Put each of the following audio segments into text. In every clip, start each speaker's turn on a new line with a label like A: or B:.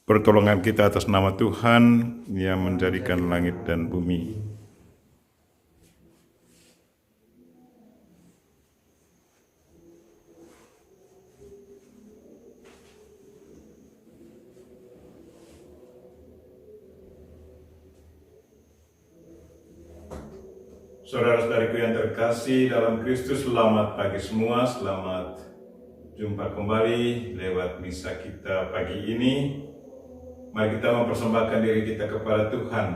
A: pertolongan kita atas nama Tuhan yang menjadikan langit dan bumi. Saudara-saudariku yang terkasih dalam Kristus, selamat pagi semua, selamat jumpa kembali lewat misa kita pagi ini. Mari kita mempersembahkan diri kita kepada Tuhan.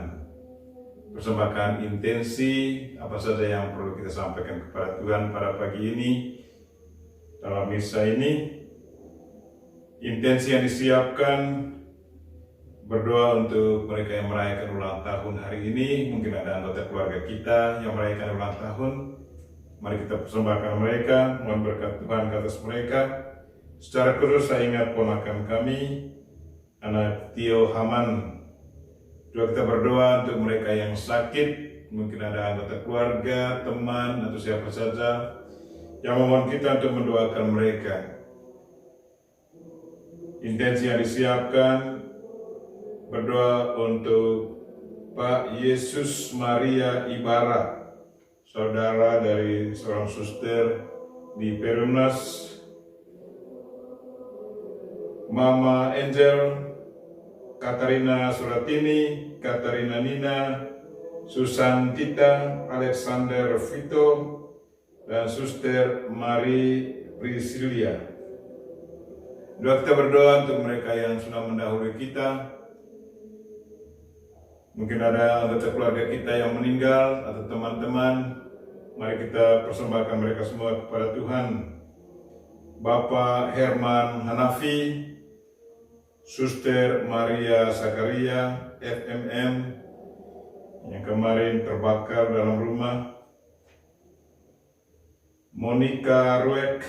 A: Persembahkan intensi apa saja yang perlu kita sampaikan kepada Tuhan pada pagi ini. Dalam misa ini, intensi yang disiapkan berdoa untuk mereka yang merayakan ulang tahun hari ini. Mungkin ada anggota keluarga kita yang merayakan ulang tahun. Mari kita persembahkan mereka, mohon berkat Tuhan ke atas mereka. Secara khusus saya ingat ponakan kami, anak Tio Haman. Juga kita berdoa untuk mereka yang sakit. Mungkin ada anggota keluarga, teman, atau siapa saja yang memohon kita untuk mendoakan mereka. Intensi yang disiapkan, berdoa untuk Pak Yesus Maria Ibarra, saudara dari seorang suster di Perumnas, Mama Angel, Katarina Suratini, Katarina Nina, Susan Tita, Alexander Vito, dan Suster Marie Priscilia. Doa kita berdoa untuk mereka yang sudah mendahului kita. Mungkin ada anggota keluarga kita yang meninggal atau teman-teman. Mari kita persembahkan mereka semua kepada Tuhan. Bapak Herman Hanafi, Suster Maria Zakaria, FMM, yang kemarin terbakar dalam rumah. Monica Ruek,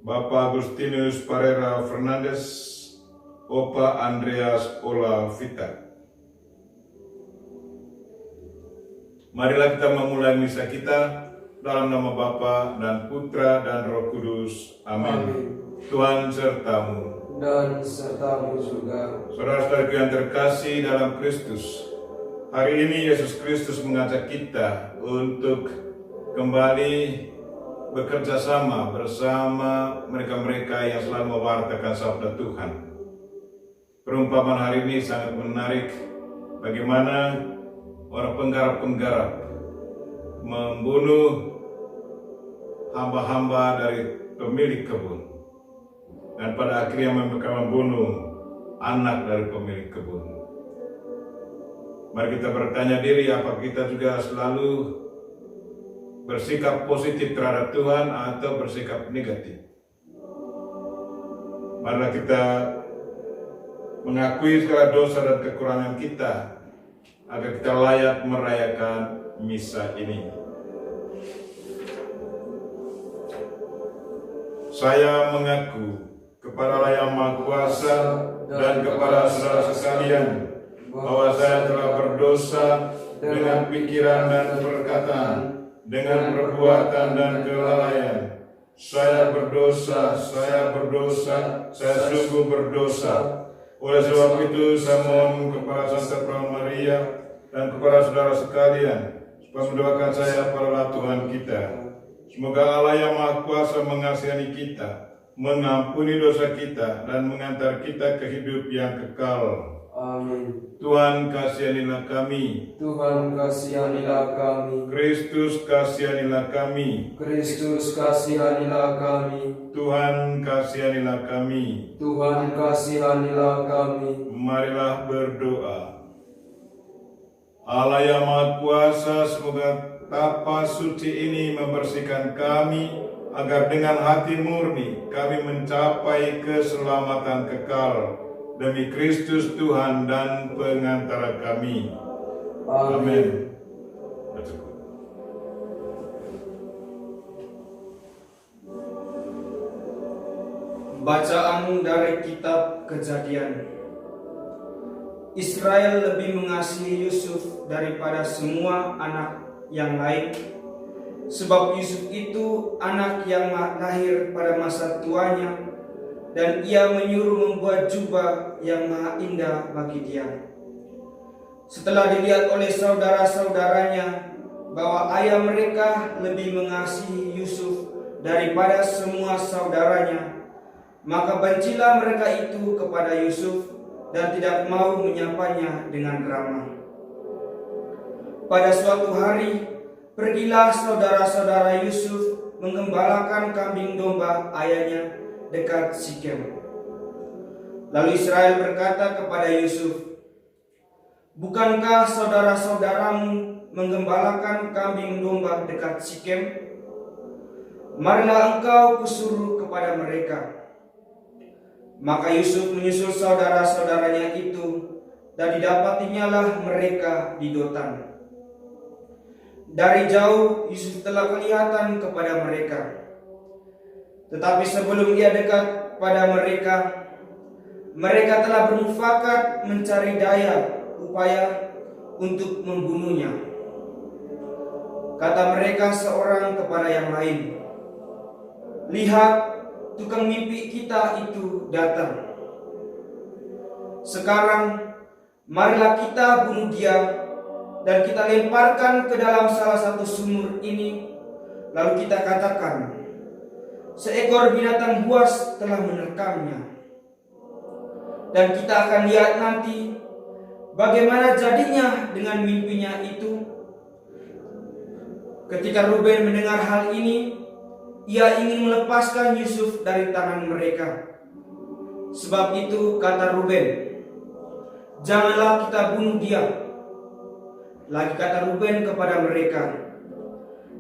A: Bapak Agustinus Parera Fernandes, Opa Andreas Ola Vita. Marilah kita memulai misa kita dalam nama Bapa dan Putra dan Roh Kudus. Amin. Tuhan sertamu.
B: Dan sertamu juga.
A: Saudara-saudara yang terkasih dalam Kristus, hari ini Yesus Kristus mengajak kita untuk kembali bekerja sama bersama mereka-mereka yang selalu mewartakan sabda Tuhan. Perumpamaan hari ini sangat menarik, bagaimana orang penggarap-penggarap membunuh hamba-hamba dari pemilik kebun, dan pada akhirnya mereka membunuh anak dari pemilik kebun. Mari kita bertanya diri, apakah kita juga selalu bersikap positif terhadap Tuhan atau bersikap negatif? Marilah kita mengakui segala dosa dan kekurangan kita, agar kita layak merayakan misa ini. Saya mengaku kepada Allah yang Maha Kuasa dan kepada saudara sekalian bahwa saya telah berdosa dengan pikiran dan perkataan, dengan perbuatan dan kelalaian. Saya berdosa, saya sungguh berdosa. Oleh sebab itu saya mohon kepada Santa Pramu Maria dan kepada saudara sekalian supaya mendoakan saya pada Tuhan kita. Semoga Allah yang Maha Kuasa mengasihi kita, mengampuni dosa kita, dan mengantar kita ke hidup yang kekal.
B: Amin.
A: Tuhan kasihanilah kami.
B: Tuhan kasihanilah kami.
A: Kristus kasihanilah kami.
B: Kristus kasihanilah kami.
A: Tuhan kasihanilah kami.
B: Tuhan kasihanilah kami.
A: Marilah berdoa. Allah yang Maha Kuasa, semoga tapa suci ini membersihkan kami, agar dengan hati murni kami mencapai keselamatan kekal demi Kristus Tuhan dan pengantara kami. Amin.
C: Bacaan dari kitab Kejadian. Israel lebih mengasihi Yusuf daripada semua anak yang lain, sebab Yusuf itu anak yang lahir pada masa tuanya dan ia menyuruh membuat jubah yang maha indah bagi dia. Setelah dilihat oleh saudara-saudaranya bahwa ayah mereka lebih mengasihi Yusuf daripada semua saudaranya, maka bencilah mereka itu kepada Yusuf dan tidak mau menyapanya dengan ramah. Pada suatu hari, pergilah saudara-saudara Yusuf menggembalakan kambing domba ayahnya dekat Sikem. Lalu Israel berkata kepada Yusuf, "Bukankah saudara-saudaramu menggembalakan kambing domba dekat Sikem? Marilah engkau kusuruh kepada mereka." Maka Yusuf menyusul saudara-saudaranya itu, dan didapatinyalah mereka di Dotan. Dari jauh Yusuf telah kelihatan kepada mereka, tetapi sebelum ia dekat pada mereka, mereka telah bermufakat mencari daya upaya untuk membunuhnya. Kata mereka seorang kepada yang lain, "Lihat, tukang mimpi kita itu datang. Sekarang marilah kita bunuh dia dan kita lemparkan ke dalam salah satu sumur ini, lalu kita katakan, seekor binatang buas telah menerkamnya. Dan kita akan lihat nanti bagaimana jadinya dengan mimpinya itu." Ketika Ruben mendengar hal ini, ia ingin melepaskan Yusuf dari tangan mereka. Sebab itu kata Ruben, "Janganlah kita bunuh dia." Lagi kata Ruben kepada mereka,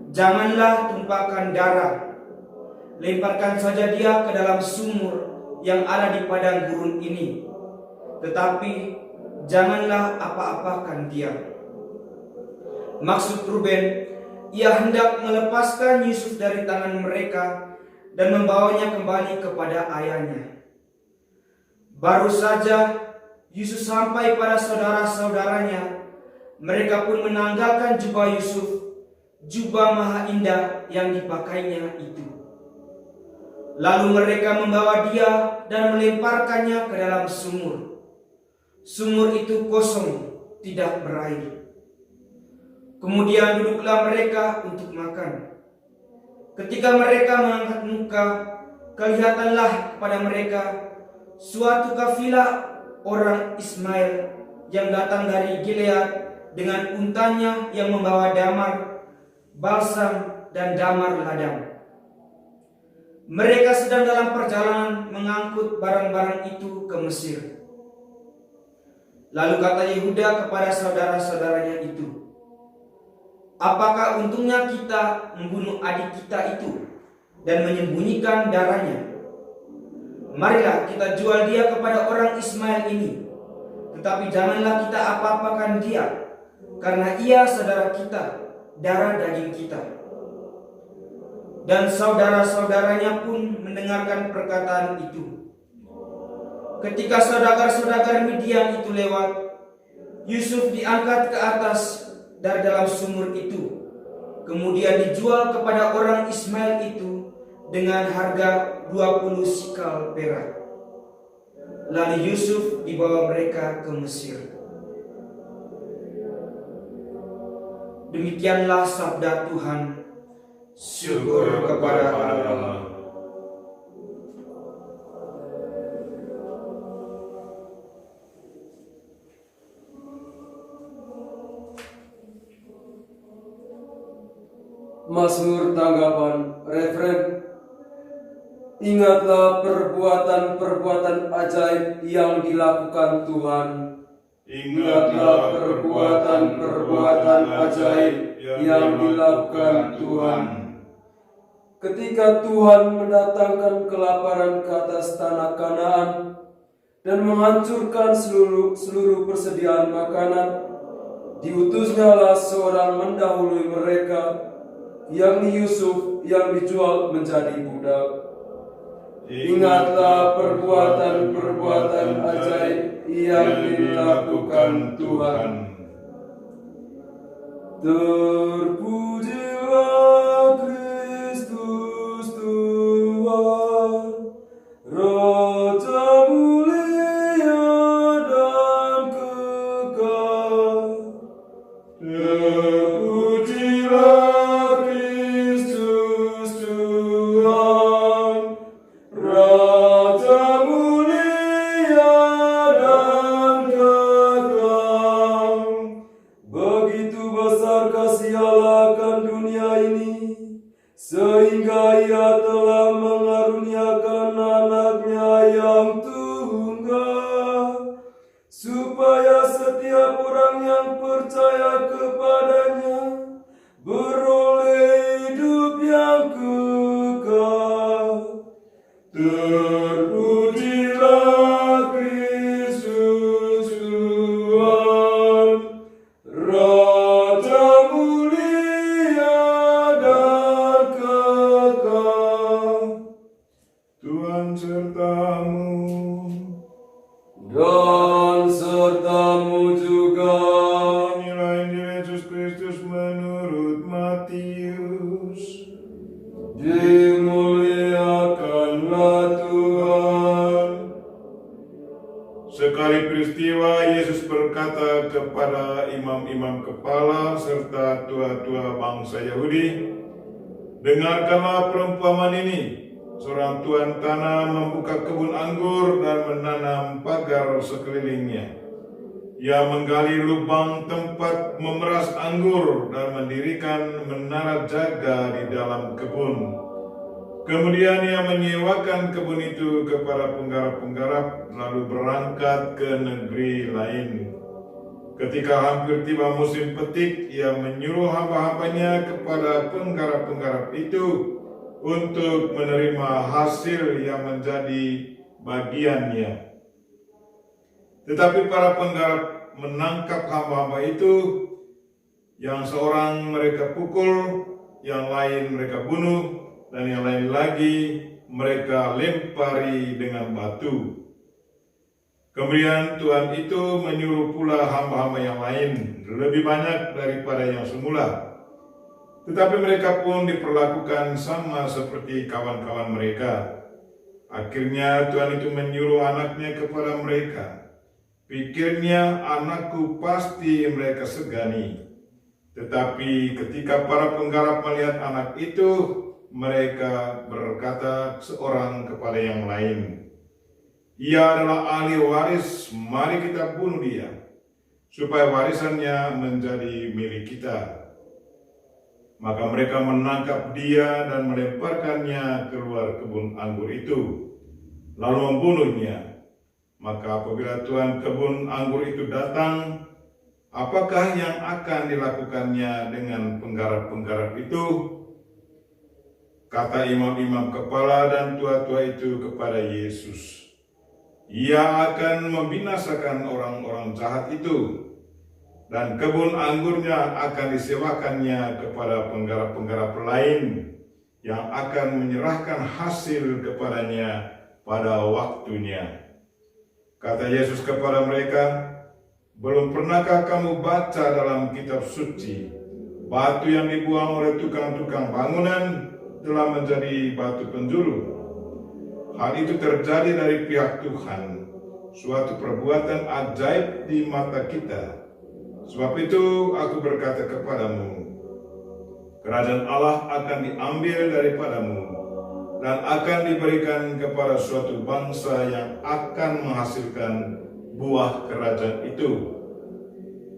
C: "Janganlah tumpahkan darah. Lemparkan saja dia ke dalam sumur yang ada di padang gurun ini. Tetapi janganlah apa-apakan dia." Maksud Ruben, ia hendak melepaskan Yusuf dari tangan mereka dan membawanya kembali kepada ayahnya. Baru saja Yusuf sampai pada saudara-saudaranya, mereka pun menanggalkan jubah Yusuf, jubah maha indah yang dipakainya itu. Lalu mereka membawa dia dan melemparkannya ke dalam sumur. Sumur itu kosong, tidak berair. Kemudian duduklah mereka untuk makan. Ketika mereka mengangkat muka, kelihatanlah kepada mereka suatu kafilah orang Ismail yang datang dari Gilead dengan untanya yang membawa damar, balsam, dan damar ladang. Mereka sedang dalam perjalanan mengangkut barang-barang itu ke Mesir. Lalu kata Yehuda kepada saudara-saudaranya itu, "Apakah untungnya kita membunuh adik kita itu dan menyembunyikan darahnya? Marilah kita jual dia kepada orang Ismail ini, tetapi janganlah kita apa-apakan dia, karena ia saudara kita, darah daging kita." Dan saudara-saudaranya pun mendengarkan perkataan itu. Ketika saudagar-saudagar Midian itu lewat, Yusuf diangkat ke atas dari dalam sumur itu, kemudian dijual kepada orang Ismail itu dengan harga 20 sikal perak. Lalu Yusuf dibawa mereka ke Mesir. Demikianlah sabda Tuhan. Syukur kepada Allah.
B: Mazmur tanggapan referen. Ingatlah perbuatan-perbuatan ajaib yang dilakukan Tuhan. Ingatlah perbuatan-perbuatan ajaib yang dilakukan Tuhan. Ketika Tuhan mendatangkan kelaparan ke atas tanah Kanaan dan menghancurkan seluruh persediaan makanan, diutusnyalah seorang mendahului mereka, yakni Yusuf yang dijual menjadi budak. Ingatlah perbuatan-perbuatan ajaib yang dilakukan Tuhan. Terpujilah Kristus Tuhan, Roh surga, supaya setiap orang yang percaya kepadanya beroleh hidup yang kekal. Terpujilah Kristus Tuhan, Raja mulia dan kekal.
A: Tuhan sertamu.
B: Dan sertamu juga.
A: Inilah Injil Yesus Kristus menurut Matius.
B: Dimuliakanlah Tuhan.
A: Sekali peristiwa Yesus berkata kepada imam-imam kepala serta tua-tua bangsa Yahudi, "Dengarkanlah perumpamaan ini. Seorang tuan tanah membuka kebun anggur dan menanam pagar sekelilingnya. Ia menggali lubang tempat memeras anggur dan mendirikan menara jaga di dalam kebun. Kemudian ia menyewakan kebun itu kepada penggarap-penggarap, lalu berangkat ke negeri lain. Ketika hampir tiba musim petik, ia menyuruh hamba-hambanya kepada penggarap-penggarap itu untuk menerima hasil yang menjadi bagiannya. Tetapi para penggarap menangkap hamba-hamba itu, yang seorang mereka pukul, yang lain mereka bunuh, dan yang lain lagi mereka lempari dengan batu. Kemudian Tuhan itu menyuruh pula hamba-hamba yang lain, lebih banyak daripada yang semula. Tetapi mereka pun diperlakukan sama seperti kawan-kawan mereka. Akhirnya Tuhan itu menyuruh anaknya kepada mereka. Pikirnya, anakku pasti mereka segani. Tetapi ketika para penggarap melihat anak itu, mereka berkata seorang kepada yang lain, "Ia adalah ahli waris, mari kita bunuh dia, supaya warisannya menjadi milik kita." Maka mereka menangkap dia dan melemparkannya keluar kebun anggur itu, lalu membunuhnya. Maka apabila tuan kebun anggur itu datang, apakah yang akan dilakukannya dengan penggarap-penggarap itu? Kata imam-imam kepala dan tua-tua itu kepada Yesus, "Ia akan membinasakan orang-orang jahat itu, dan kebun anggurnya akan disewakannya kepada penggarap-penggarap lain yang akan menyerahkan hasil kepadanya pada waktunya." Kata Yesus kepada mereka, "Belum pernahkah kamu baca dalam kitab suci, batu yang dibuang oleh tukang-tukang bangunan telah menjadi batu penjuru? Hal itu terjadi dari pihak Tuhan, suatu perbuatan ajaib di mata kita. Sebab itu aku berkata kepadamu, kerajaan Allah akan diambil daripadamu dan akan diberikan kepada suatu bangsa yang akan menghasilkan buah kerajaan itu."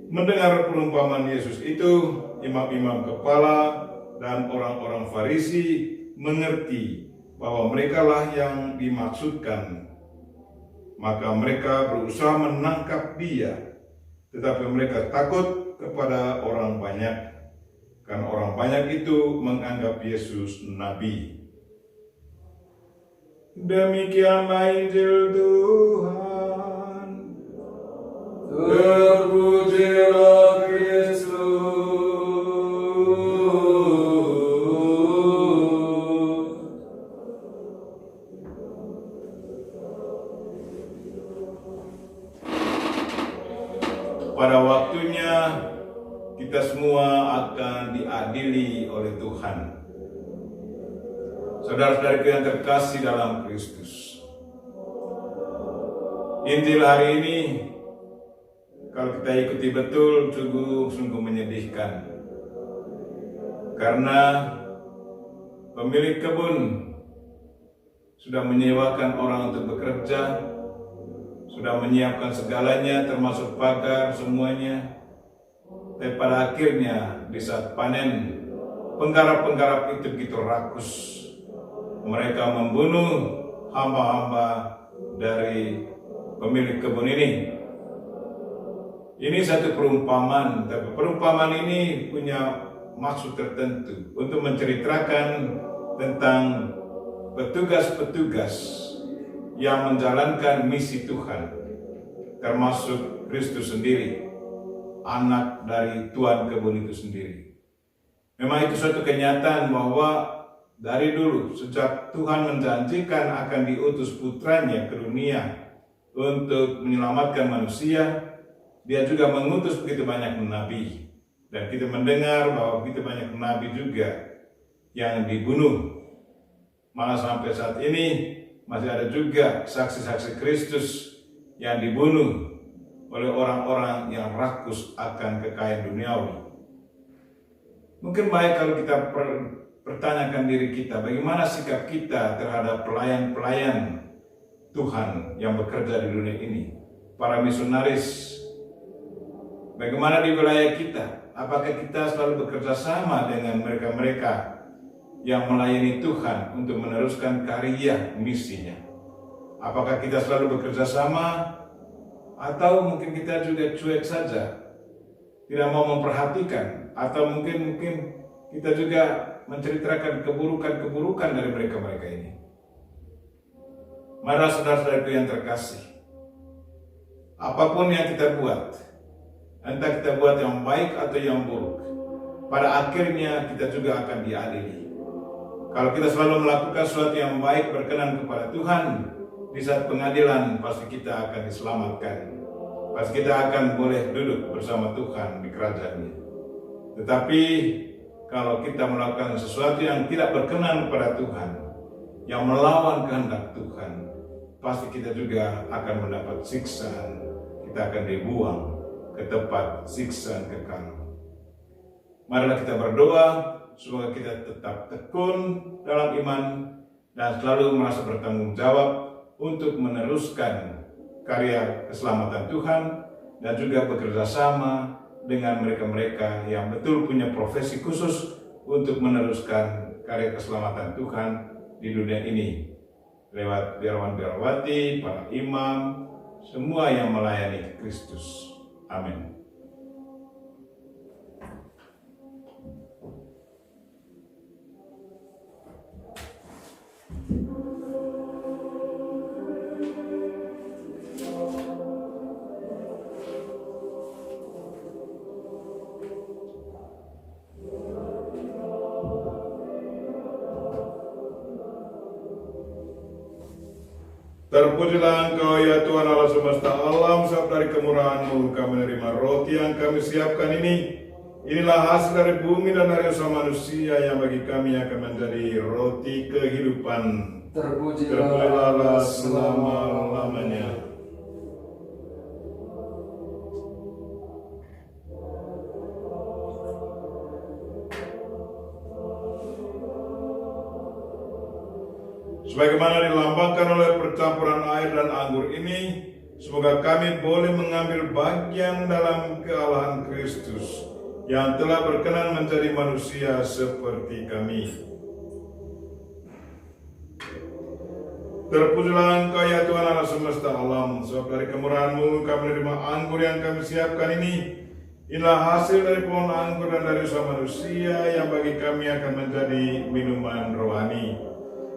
A: Mendengar perumpamaan Yesus itu, imam-imam kepala dan orang-orang Farisi mengerti bahwa merekalah yang dimaksudkan. Maka mereka berusaha menangkap dia, tetapi mereka takut kepada orang banyak, karena orang banyak itu menganggap Yesus nabi. Demikianlah Injil Tuhan.
B: Terpujilah Kristus.
A: Pada waktunya kita semua akan diadili oleh Tuhan. Saudara-saudariku yang terkasih dalam Kristus, Injil hari ini kalau kita ikuti betul sungguh menyedihkan. Karena pemilik kebun sudah menyewakan orang untuk bekerja, sudah menyiapkan segalanya termasuk pagar semuanya. Tapi pada akhirnya di saat panen, penggarap-penggarap itu begitu rakus. Mereka membunuh hamba-hamba dari pemilik kebun ini. Ini satu perumpamaan, tapi perumpamaan ini punya maksud tertentu untuk menceritakan tentang petugas-petugas yang menjalankan misi Tuhan, termasuk Kristus sendiri, anak dari Tuan kebun itu sendiri. Memang itu suatu kenyataan bahwa dari dulu, sejak Tuhan menjanjikan akan diutus putranya ke dunia untuk menyelamatkan manusia, Dia juga mengutus begitu banyak nabi. Dan kita mendengar bahwa begitu banyak nabi juga yang dibunuh. Malah sampai saat ini masih ada juga saksi-saksi Kristus yang dibunuh oleh orang-orang yang rakus akan kekayaan duniawi. Mungkin baik kalau kita pertanyakan diri kita, bagaimana sikap kita terhadap pelayan-pelayan Tuhan yang bekerja di dunia ini, para misionaris. Bagaimana di wilayah kita? Apakah kita selalu bekerja sama dengan mereka-mereka yang melayani Tuhan untuk meneruskan karya misinya? Apakah kita selalu bekerja sama? Atau mungkin kita juga cuek saja, tidak mau memperhatikan? Atau mungkin kita juga menceritakan keburukan-keburukan dari mereka-mereka ini? Mari saudara-saudaraku yang terkasih, apapun yang kita buat, entah kita buat yang baik atau yang buruk, pada akhirnya kita juga akan diadili. Kalau kita selalu melakukan sesuatu yang baik berkenan kepada Tuhan, di saat pengadilan pasti kita akan diselamatkan. Pasti kita akan boleh duduk bersama Tuhan di kerajaan-Nya. Tetapi kalau kita melakukan sesuatu yang tidak berkenan kepada Tuhan, yang melawan kehendak Tuhan, pasti kita juga akan mendapat siksaan. Kita akan dibuang ke tempat siksaan kekal. Marilah kita berdoa, semoga kita tetap tekun dalam iman dan selalu merasa bertanggung jawab untuk meneruskan karya keselamatan Tuhan dan juga bekerja sama dengan mereka-mereka yang betul punya profesi khusus untuk meneruskan karya keselamatan Tuhan di dunia ini lewat biarawan-biarawati, para imam, semua yang melayani Kristus. Amin. Terpujilah Engkau ya Tuhan Allah semesta alam, sebab dari kemurahan-Mu kami menerima roti yang kami siapkan ini. Inilah hasil dari bumi dan dari usaha manusia yang bagi kami akan menjadi roti kehidupan. Terpujilah selama-lamanya. Sebagaimana dilambangkan oleh percampuran air dan anggur ini, semoga kami boleh mengambil bagian dalam kealahan Kristus yang telah berkenan menjadi manusia seperti kami. Terpujilah Engkau ya Tuhan Allah semesta alam, sebab dari kemurahan-Mu kami menerima anggur yang kami siapkan ini. Inilah hasil dari pohon anggur dan dari usaha manusia yang bagi kami akan menjadi minuman rohani.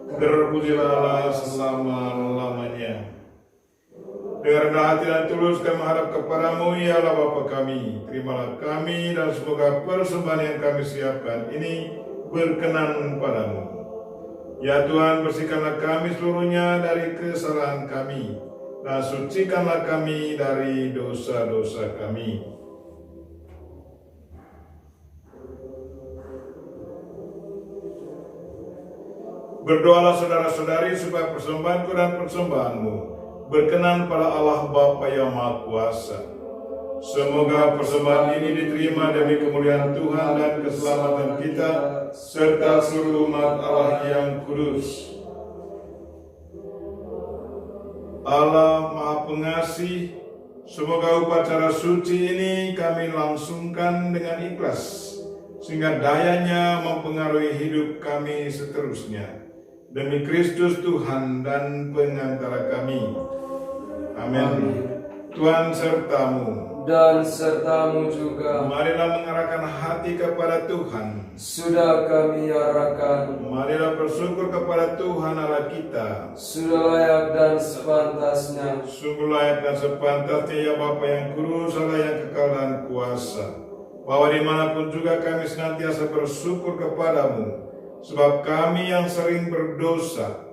A: Terpujilah selama-lamanya. Dengan rendah hati dan tulus kami menghadap kepadamu, ya Allah Bapa kami. Terimalah kami dan semoga persembahan yang kami siapkan ini berkenan padamu. Ya Tuhan, bersihkanlah kami seluruhnya dari kesalahan kami, dan sucikanlah kami dari dosa-dosa kami. Berdoalah saudara-saudari supaya persembahanku dan persembahanmu berkenan pada Allah Bapa yang Maha Kuasa. Semoga persembahan ini diterima demi kemuliaan Tuhan dan keselamatan kita, serta seluruh umat Allah yang kudus. Allah Maha Pengasih, semoga upacara suci ini kami langsungkan dengan ikhlas, sehingga dayanya mempengaruhi hidup kami seterusnya. Demi Kristus Tuhan dan pengantara kami Amin. Tuhan sertamu.
B: Dan sertamu juga.
A: Marilah mengarahkan hati kepada Tuhan.
B: Sudah kami arahkan.
A: Marilah bersyukur kepada Tuhan Allah kita.
B: Sudah layak dan sepantasnya.
A: Sungguh layak dan sepantasnya ya Bapa yang kudus, Allah yang kekal dan kuasa, bahwa dimanapun juga kami senantiasa bersyukur kepadamu, sebab kami yang sering berdosa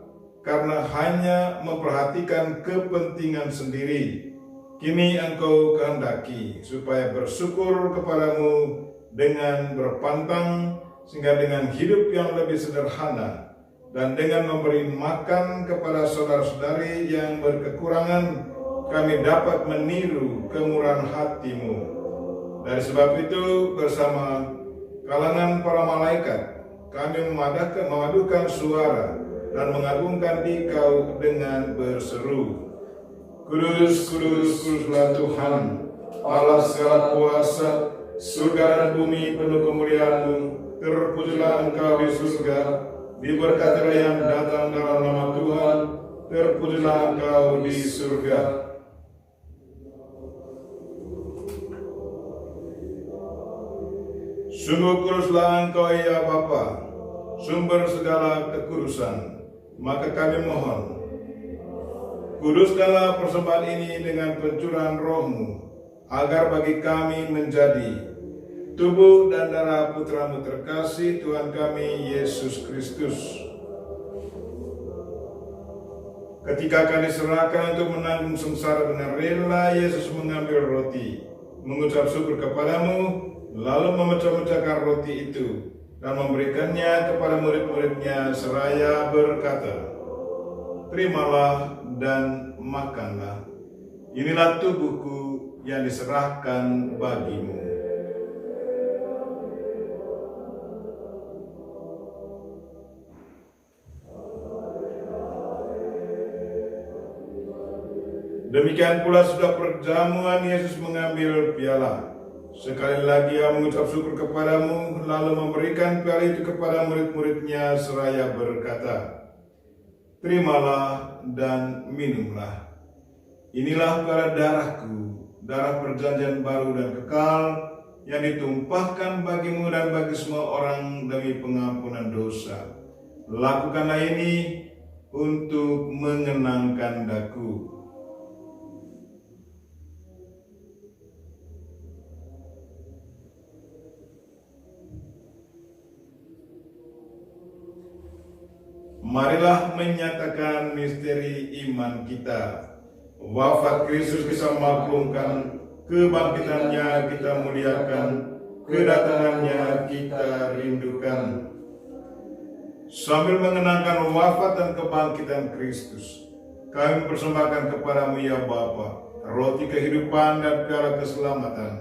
A: karena hanya memperhatikan kepentingan sendiri, kini Engkau kehendaki supaya bersyukur kepadamu dengan berpantang, sehingga dengan hidup yang lebih sederhana dan dengan memberi makan kepada saudara-saudari yang berkekurangan, kami dapat meniru kemurahan hati-Mu. Dari sebab itu, bersama kalangan para malaikat, kami memadukan suara dan mengagungkan Dikau dengan berseru, Kudus, kudus, kuduslah Tuhan, Allah segala kuasa, surga dan bumi penuh kemuliaan-Mu. Terpujilah Engkau di surga, diberkatilah yang datang dalam nama Tuhan, terpujilah Engkau di surga. Sungguh kuduslah Engkau ya Bapa, sumber segala kekudusan. Maka kami mohon, kuduskanlah persembahan ini dengan pencurahan Roh-Mu, agar bagi kami menjadi tubuh dan darah Putra-Mu terkasih, Tuhan kami Yesus Kristus. Ketika akan diserahkan untuk menanggung sengsara dengan rela, Yesus mengambil roti, mengucap syukur kepadamu, lalu memecah-mecahkan roti itu dan memberikannya kepada murid-muridnya seraya berkata, Terimalah dan makanlah. Inilah tubuhku yang diserahkan bagimu. Demikian pula sudah perjamuan, Yesus mengambil piala. Sekali lagi Ia mengucap syukur kepadamu, lalu memberikan piala itu kepada murid-muridnya seraya berkata, Terimalah dan minumlah. Inilah para darahku, darah perjanjian baru dan kekal, yang ditumpahkan bagimu dan bagi semua orang demi pengampunan dosa. Lakukanlah ini untuk mengenangkan Daku. Marilah menyatakan misteri iman kita. Wafat Kristus kita maklumkan, kebangkitannya kita muliakan, kedatangannya kita rindukan. Sambil mengenangkan wafat dan kebangkitan Kristus, kami persembahkan kepadamu ya Bapa, roti kehidupan dan piala keselamatan.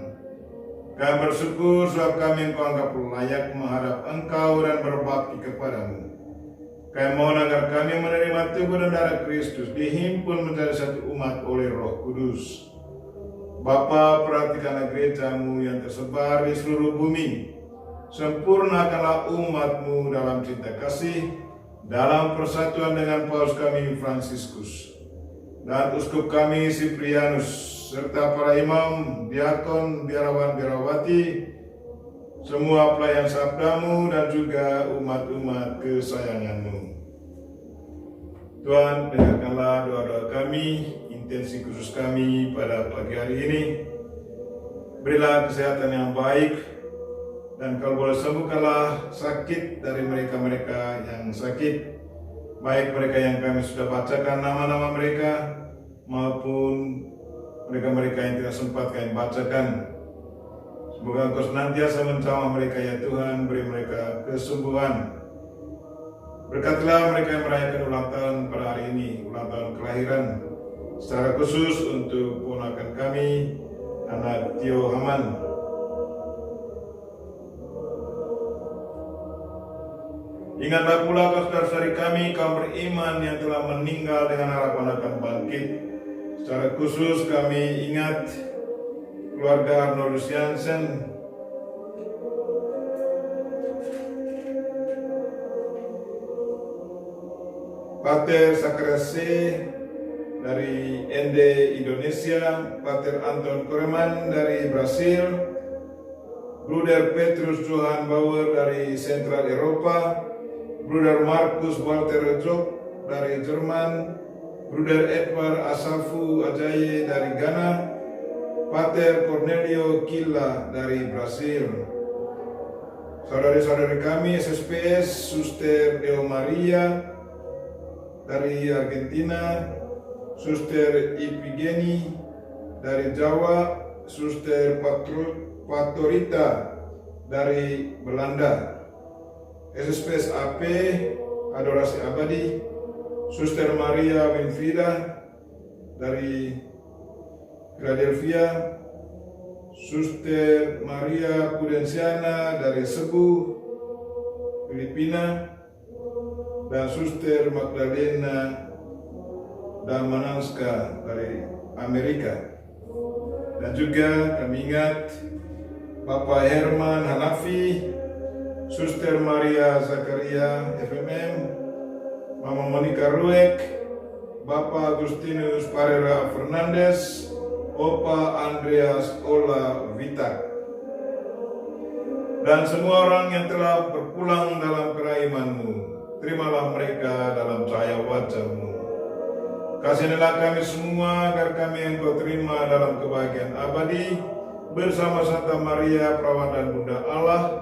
A: Kami bersyukur sebab kami Engkau anggap layak menghadap Engkau dan berbakti kepadamu. Kami mohon agar kami menerima tubuh dan darah Kristus, dihimpun menjadi satu umat oleh Roh Kudus. Bapa, perhatikanlah gereja-Mu yang tersebar di seluruh bumi. Sempurnakanlah umat-Mu dalam cinta kasih, dalam persatuan dengan Paus kami Fransiskus, dan Uskup kami Siprianus, serta para imam, diakon, biarawan, biarawati, semua pelayan sabda-Mu dan juga umat-umat kesayangan-Mu. Tuhan, dengarkanlah doa-doa kami, intensi khusus kami pada pagi hari ini. Berilah kesehatan yang baik, dan kalau boleh sembuhkanlah sakit dari mereka-mereka yang sakit, baik mereka yang kami sudah bacakan nama-nama mereka, maupun mereka-mereka yang tidak sempat kami bacakan. Semoga Engkau senantiasa menjamah mereka ya Tuhan, beri mereka kesembuhan. Berkatilah mereka yang merayakan ulang tahun pada hari ini, ulang tahun kelahiran, secara khusus untuk ponakan kami, anak Tio Haman. Ingatlah pula saudara-saudari kami, kaum beriman yang telah meninggal dengan harapan akan bangkit. Secara khusus kami ingat keluarga Arnoldus Jansen, Pater Sakrasi, dari ND Indonesia, Pater Anton Koreman dari Brasil, Bruder Petrus Johan Bauer dari Central Eropa, Bruder Markus Walter Jok dari Jerman, Bruder Edward Asafu Ajaye dari Ghana, Pater Cornelio Killa dari Brasil, saudari-saudari kami SSPS, Suster Deo Maria dari Argentina, Suster Ipigeni dari Jawa, Suster Patorita dari Belanda, SSPS AP Adorasi Abadi, Suster Maria Winfrida dari Philadelphia, Suster Maria Pudensiana dari Cebu, Filipina, dan Suster Magdalena Damananska dari Amerika. Dan juga kami ingat Bapak Herman Hanafi, Suster Maria Zakaria FMM, Mama Monica Ruek, Bapak Agustinus Parera Fernandes, Opa Andreas Ola Vita, dan semua orang yang telah berpulang dalam keraiman-Mu. Terimalah mereka dalam cahaya wajah-Mu. Kasihanilah kami semua agar kami Engkau terima dalam kebahagiaan abadi bersama Santa Maria Perawat dan Bunda Allah,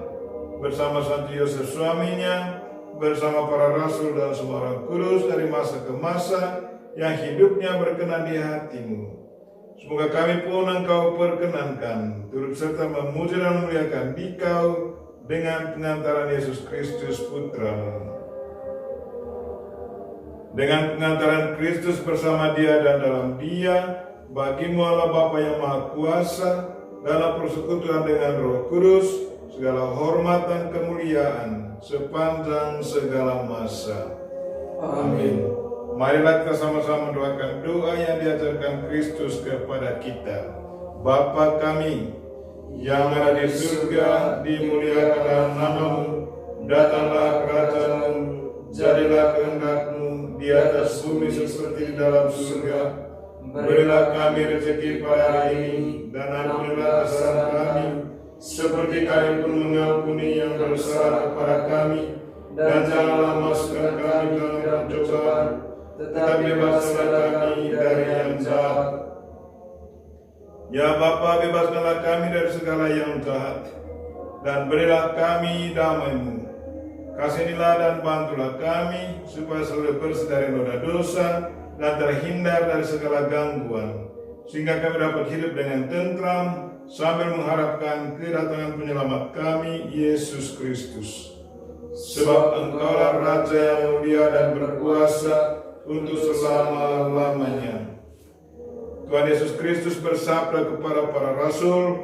A: bersama Santo Yosef suaminya, bersama para rasul dan semua orang kudus dari masa ke masa yang hidupnya berkenan di hati-Mu. Semoga kami pun Engkau perkenankan turut serta memuji dan memuliakan Dikau dengan pengantaran Yesus Kristus Putra-Mu. Dengan pengantaran Kristus bersama Dia dan dalam Dia, bagi-Mu Allah Bapa yang Maha Kuasa, dalam persekutuan dengan Roh Kudus, segala hormat dan kemuliaan sepanjang segala masa. Amin. Marilah kita sama-sama mendoakan doa yang diajarkan Kristus kepada kita. Bapa kami yang ada di surga, dimuliakanlah nama-Mu, datanglah kerajaan-Mu, jadilah kehendak-Mu di atas bumi seperti di dalam surga. Berilah kami rezeki pada hari ini, dan ampunilah kesalahan kami, seperti kami pun mengampuni yang bersalah kepada kami. Dan janganlah masukkan kami dalam pencobaan, tetapi bebaskanlah kami dari yang jahat. Ya Bapa, bebaskanlah kami dari segala yang jahat, dan berilah kami damai-Mu. Kasihanilah dan bantulah kami, supaya selalu bersih dari noda dosa, dan terhindar dari segala gangguan, sehingga kami dapat hidup dengan tentram, sambil mengharapkan kedatangan penyelamat kami, Yesus Kristus. Sebab Engkaulah Raja yang mulia dan berkuasa untuk selama-lamanya. Tuhan Yesus Kristus bersabda kepada para rasul,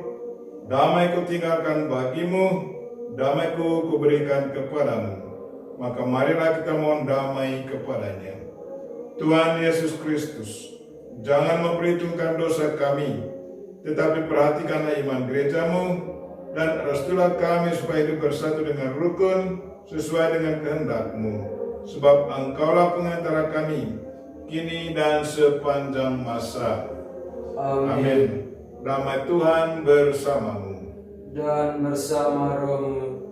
A: damai kutinggalkan bagimu, damai-Ku kuberikan kepadamu. Maka marilah kita mohon damai kepadanya. Tuhan Yesus Kristus, jangan memperhitungkan dosa kami, tetapi perhatikanlah iman gereja-Mu, dan restulah kami supaya hidup bersatu dengan rukun, sesuai dengan kehendak-Mu. Sebab Engkaulah pengantara kami, kini dan sepanjang masa. Amin. Damai Tuhan bersama-Mu.
B: Dan bersama rohmu.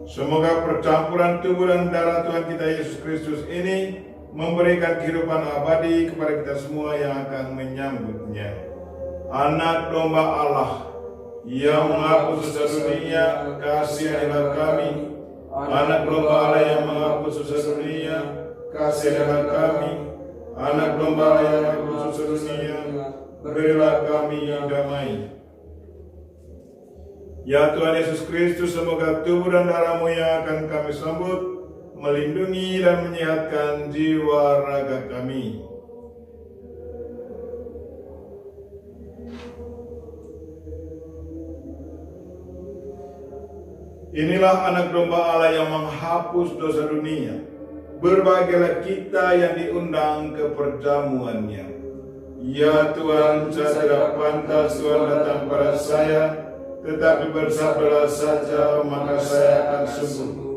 A: Semoga percampuran tubuh dan darah Tuhan kita Yesus Kristus ini memberikan kehidupan abadi kepada kita semua yang akan menyambutnya. Anak domba Allah yang menghapus dosa dunia, kasihanilah kami. Anak domba Allah yang menghapus dosa dunia, kasihanilah kami. Anak domba Allah yang menghapus dosa dunia, berilah kami damai. Ya Tuhan Yesus Kristus, semoga tubuh dan darah-Mu yang akan kami sambut melindungi dan menyehatkan jiwa raga kami. Inilah anak domba Allah yang menghapus dosa dunia. Berbahagialah kita yang diundang ke perjamuannya. Ya Tuhan, saya tidak pantas Tuhan datang pada saya, tetapi bersabdalah saja, maka saya akan sembuh.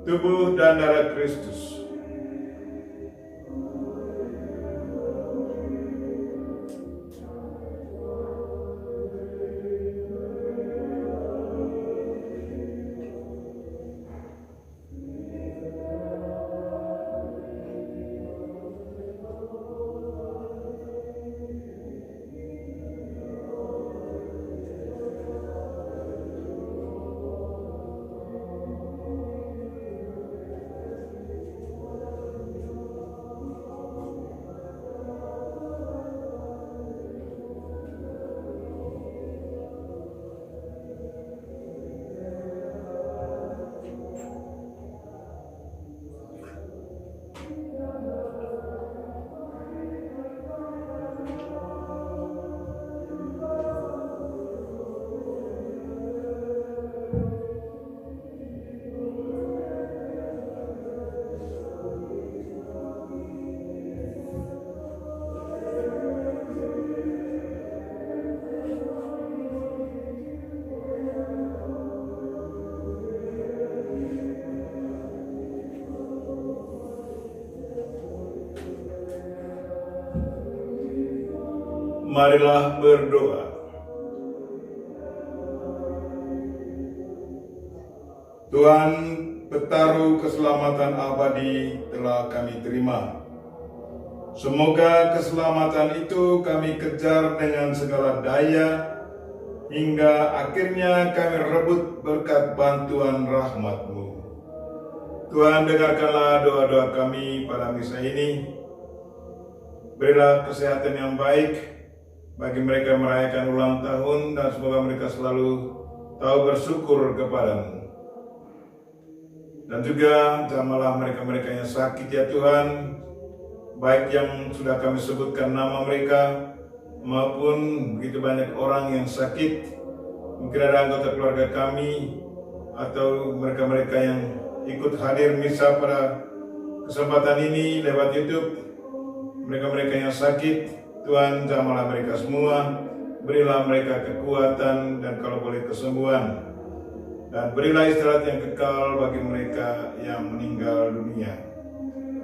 A: Tubuh dan darah Kristus. Marilah berdoa. Tuhan, petaruh keselamatan abadi telah kami terima. Semoga keselamatan itu kami kejar dengan segala daya, hingga akhirnya kami rebut berkat bantuan rahmat-Mu. Tuhan, dengarkanlah doa-doa kami pada misa ini. Berilah kesehatan yang baik bagi mereka yang merayakan ulang tahun, dan semoga mereka selalu tahu bersyukur kepadamu. Dan juga jamahlah mereka-mereka yang sakit ya Tuhan, baik yang sudah kami sebutkan nama mereka, maupun begitu banyak orang yang sakit. Mungkin ada anggota keluarga kami, atau mereka-mereka yang ikut hadir misa pada kesempatan ini lewat YouTube. Mereka-mereka yang sakit, Tuhan, jamahlah mereka semua, berilah mereka kekuatan dan kalau boleh kesembuhan. Dan berilah istirahat yang kekal bagi mereka yang meninggal dunia.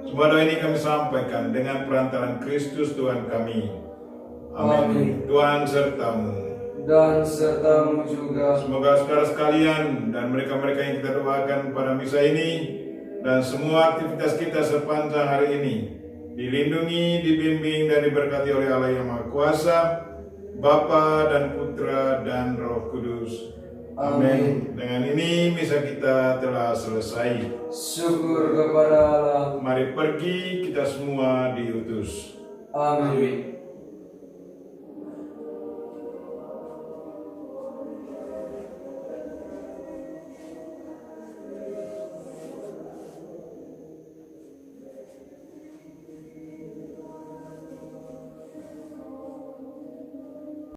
A: Semua doa ini kami sampaikan dengan perantaraan Kristus Tuhan kami. Amin. Tuhan sertamu.
B: Dan sertamu juga.
A: Semoga saudara sekalian dan mereka-mereka yang kita doakan pada misa ini, dan semua aktivitas kita sepanjang hari ini dilindungi, dibimbing, dan diberkati oleh Allah yang Maha Kuasa, Bapa dan Putra dan Roh Kudus. Amin. Dengan ini misa kita telah selesai.
B: Syukur kepada Allah.
A: Mari pergi, kita semua diutus.
B: Amin.